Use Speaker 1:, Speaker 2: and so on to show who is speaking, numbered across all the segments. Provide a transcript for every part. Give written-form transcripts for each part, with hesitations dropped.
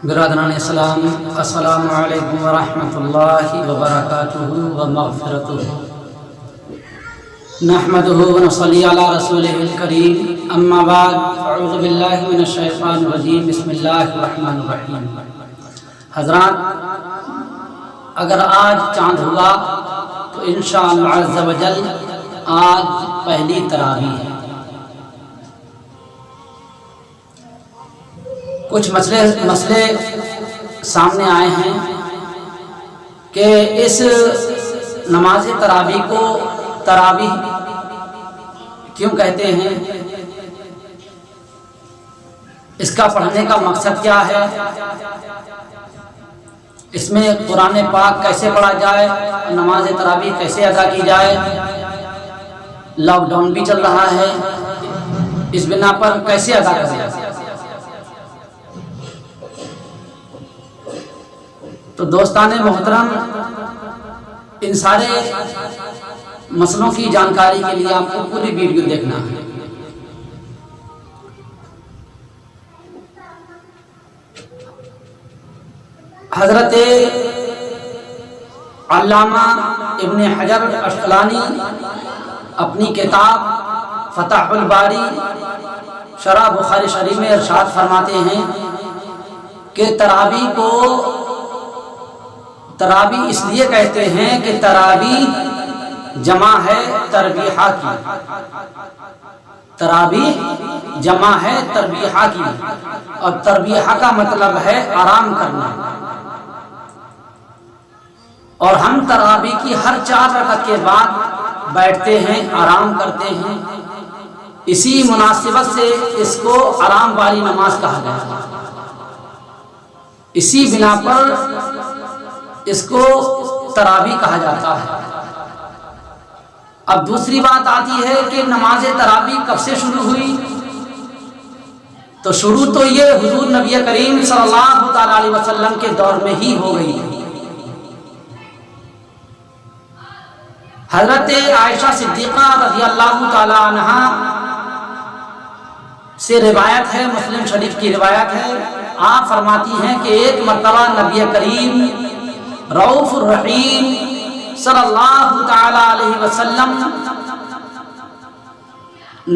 Speaker 1: برادران اسلام، السلام علیکم ورحمۃ اللہ وبرکاتہ ومغفرتہ۔ نحمدہ ونصلی علی رسولہ الکریم، اما بعد، اعوذ باللہ من الشیطان الرجیم، بسم اللہ الرحمن الرحیم۔ حضرات، اگر آج چاند ہوا تو انشاءاللہ عز و جل آج پہلی تراویح ہے۔ کچھ مسئلے سامنے آئے ہیں کہ اس نماز تراویح کو تراویح کیوں کہتے ہیں، اس کا پڑھنے کا مقصد کیا ہے، اس میں قرآن پاک کیسے پڑھا جائے، نماز تراویح کیسے ادا کی جائے۔ لاک ڈاؤن بھی چل رہا ہے، اس بنا پر کیسے ادا کریں۔ تو دوستان محترم، ان سارے مسئلوں کی جانکاری کے لیے آپ کو پوری ویڈیو دیکھنا ہے۔ حضرت علامہ ابن حجر عسقلانی اپنی کتاب فتح الباری شرح بخاری شریف میں ارشاد فرماتے ہیں کہ تراویح اس لیے کہتے ہیں کہ تراویح جمع ہے تربیحہ کی، تراویح جمع ہے تربیحہ کی، اور تربیحہ کا مطلب ہے آرام کرنا۔ اور ہم تراویح کی ہر 4 رکعت کے بعد بیٹھتے ہیں، آرام کرتے ہیں، اسی مناسبت سے اس کو آرام والی نماز کہا گیا۔ اسی بنا پر اس کو تراویح کہا جاتا ہے۔ اب دوسری بات آتی ہے کہ نماز تراویح کب سے شروع ہوئی، تو شروع تو یہ حضور نبی کریم صلی اللہ تعالی علیہ وسلم کے دور میں ہی ہو گئی۔ حضرت عائشہ صدیقہ رضی اللہ تعالی عنہا سے روایت ہے، مسلم شریف کی روایت ہے، آپ فرماتی ہیں کہ ایک مرتبہ نبی کریم رؤوف الرحیم صلی اللہ تعالی علیہ وسلم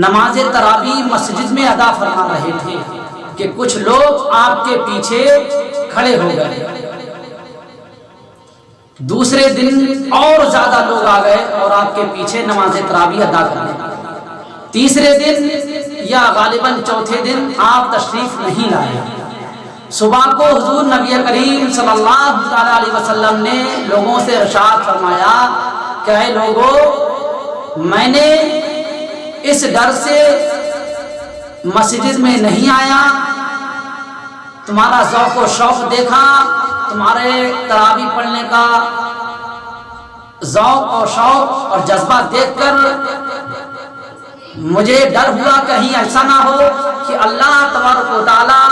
Speaker 1: نماز تراویح مسجد میں ادا فرما رہے تھے کہ کچھ لوگ آپ کے پیچھے کھڑے ہو گئے۔ دوسرے دن اور زیادہ لوگ آ گئے اور آپ کے پیچھے نماز تراویح ادا کرنے۔ تیسرے دن یا غالباً چوتھے دن آپ تشریف نہیں لائے۔ صبح کو حضور نبی کریم صلی اللہ تعالی علیہ وسلم نے لوگوں سے ارشاد فرمایا کہ اے لوگو، میں نے اس ڈر سے مسجد میں نہیں آیا، تمہارا ذوق و شوق دیکھا، تمہارے تراویح پڑھنے کا ذوق اور شوق اور جذبہ دیکھ کر مجھے ڈر ہوا کہیں ایسا نہ ہو کہ اللہ تبارک و تعالی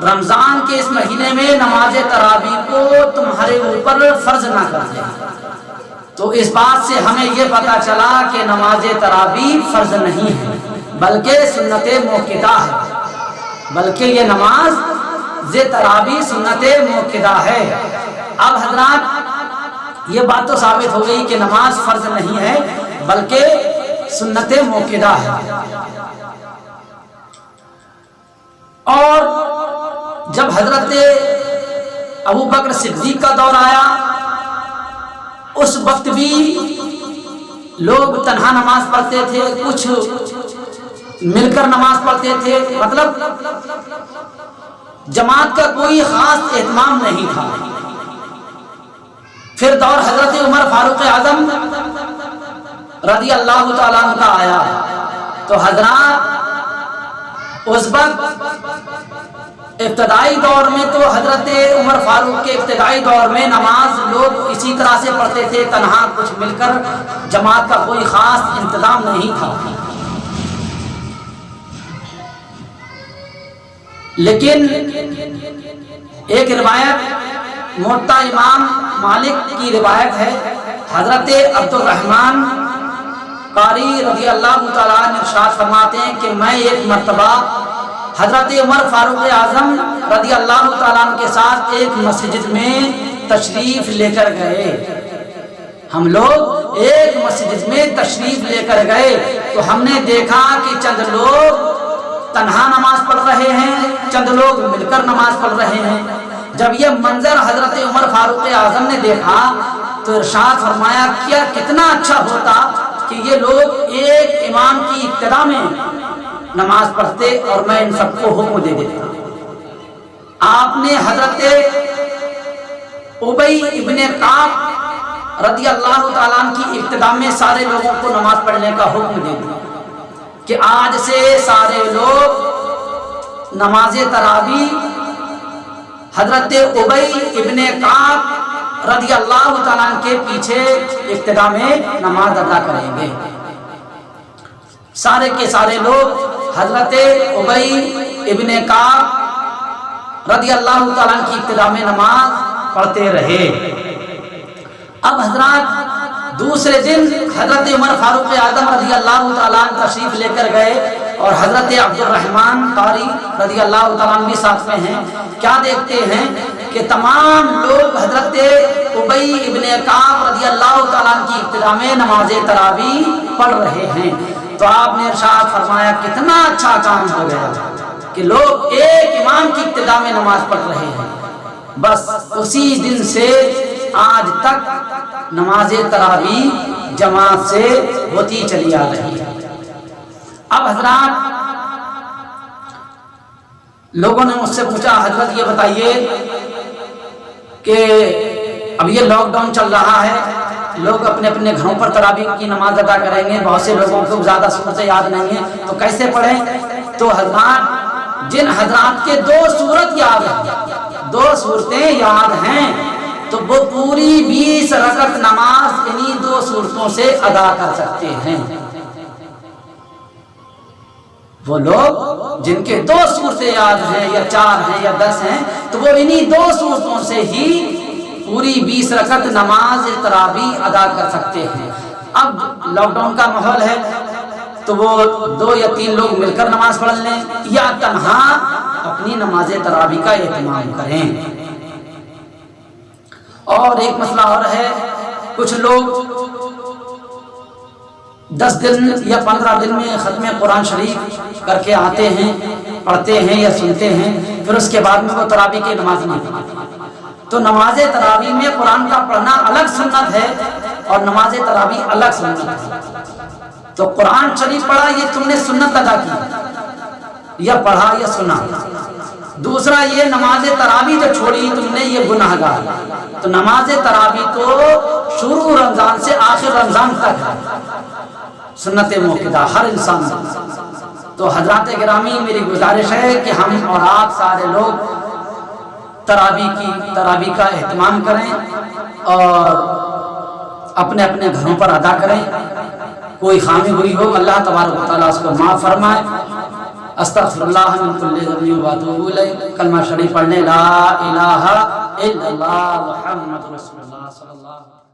Speaker 1: رمضان کے اس مہینے میں نماز تراویح کو تمہارے اوپر فرض نہ کر دے۔ تو اس بات سے ہمیں یہ پتہ چلا کہ نماز تراویح فرض نہیں ہے بلکہ سنت موقدہ ہے، بلکہ یہ نماز تراویح سنت موقدہ ہے۔ اب حضرات، یہ بات تو ثابت ہو گئی کہ نماز فرض نہیں ہے بلکہ سنت موقدہ ہے۔ اور جب حضرت ابوبکر صدیق کا دور آیا، اس وقت بھی لوگ تنہا نماز پڑھتے تھے، کچھ مل کر نماز پڑھتے تھے، مطلب جماعت کا کوئی خاص اہتمام نہیں تھا۔ پھر دور حضرت عمر فاروق اعظم رضی اللہ تعالیٰ عنہ کا آیا، تو حضرات اس وقت ابتدائی دور میں تو حضرت عمر فاروق کے ابتدائی دور میں نماز لوگ اسی طرح سے پڑھتے تھے، تنہا کچھ مل کر، جماعت کا کوئی خاص انتظام نہیں تھا۔ لیکن ایک روایت موطا امام مالک کی روایت ہے، حضرت عبد الرحمن قاری رضی اللہ تعالیٰ عنہ ارشاد فرماتے ہیں کہ میں ایک مرتبہ حضرت عمر فاروق اعظم رضی اللہ تعالیٰ عنہ کے ساتھ ایک مسجد میں تشریف لے کر گئے. ہم لوگ ایک مسجد میں تشریف لے کر گئے تو ہم نے دیکھا کہ چند لوگ تنہا نماز پڑھ رہے ہیں، چند لوگ مل کر نماز پڑھ رہے ہیں. جب یہ منظر حضرت عمر فاروق اعظم نے دیکھا تو ارشاد فرمایا کیا کتنا اچھا ہوتا کہ یہ لوگ ایک امام کی ابتدا میں نماز پڑھتے اور میں ان سب کو حکم دے دیتا. آپ نے حضرت ابی ابن کعب رضی اللہ تعالیٰ عنہ کی ابتدا میں سارے لوگوں کو نماز پڑھنے کا حکم دے دیا کہ آج سے سارے لوگ نماز تراویح حضرت ابی ابن کعب رضی اللہ تعالیٰ عنہ کے پیچھے ابتدا میں نماز ادا کریں گے. سارے کے سارے لوگ حضرت ابی ابن کعب رضی اللہ تعالیٰ عنہ کی ابتدا میں نماز پڑھتے رہے. اب حضرات دوسرے دن حضرت عمر فاروق اعظم رضی اللہ تعالیٰ عنہ تشریف لے کر گئے اور حضرت عبد الرحمن قاری رضی اللہ تعالیٰ عنہ بھی ساتھ میں ہیں. کیا دیکھتے ہیں کہ تمام لوگ حضرت ابی ابن کعب رضی اللہ تعالیٰ عنہ کی ابتدا میں نماز تراویح پڑھ رہے ہیں. تو آپ نے ارشاد فرمایا کتنا اچھا کام ہو گیا کہ لوگ ایک امام کی ابتدا میں نماز پڑھ رہے ہیں. بس اسی دن سے آج تک نماز تراویح جماعت سے ہوتی چلی آ رہی ہے. اب حضرات لوگوں نے مجھ سے پوچھا حضرت یہ بتائیے کہ اب یہ لاک ڈاؤن چل رہا ہے، لوگ اپنے اپنے گھروں پر تراویح کی نماز ادا کریں گے، بہت سے لوگوں کو زیادہ صورتیں یاد نہیں ہیں تو کیسے پڑھیں؟ تو حضرات جن حضرات کے دو صورت یاد ہیں، دو صورتیں یاد ہیں تو وہ پوری 20 رکعت نماز انہی دو صورتوں سے ادا کر سکتے ہیں. وہ لوگ جن کے دو صورتیں یاد ہیں یا 4 ہیں یا 10 ہیں تو وہ انہی دو صورتوں سے ہی پوری 20 رکعت نماز تراویح ادا کر سکتے ہیں. اب لاک ڈاؤن کا ماحول ہے تو وہ 2 یا 3 لوگ مل کر نماز پڑھ لیں یا تنہا اپنی نماز تراویح کا اہتمام کریں. اور ایک مسئلہ اور ہے، کچھ لوگ 10 دن یا 15 دن میں ختم قرآن شریف کر کے آتے ہیں، پڑھتے ہیں یا سنتے ہیں، پھر اس کے بعد میں وہ تراویح کی نماز نہیں پڑھتے. تو نماز تراویح میں قرآن کا پڑھنا الگ سنت ہے اور نماز تراویح الگ سنت ہے. تو قرآن شریف پڑھا یہ تم نے سنت ادا کی یا پڑھا یا سنا. دوسرا یہ نماز تراویح جو چھوڑی تم نے یہ گناہگار. تو نماز تراویح تو شروع رمضان سے آخر رمضان تک ہے، سنت موقدہ ہر انسان. تو حضرات گرامی میری گزارش ہے کہ ہم اور آپ سارے لوگ تراویح کا اہتمام کریں اور اپنے اپنے گھروں پر ادا کریں. کوئی خامی ہوئی ہو اللہ تبارک و تعالیٰ اس کو معاف فرمائے. استغفر اللہ من کل ذنب و اتوب الیہ. کلمہ شریف پڑھنے لا الہ الا اللہ محمد رسول اللہ صلی اللہ علیہ وسلم.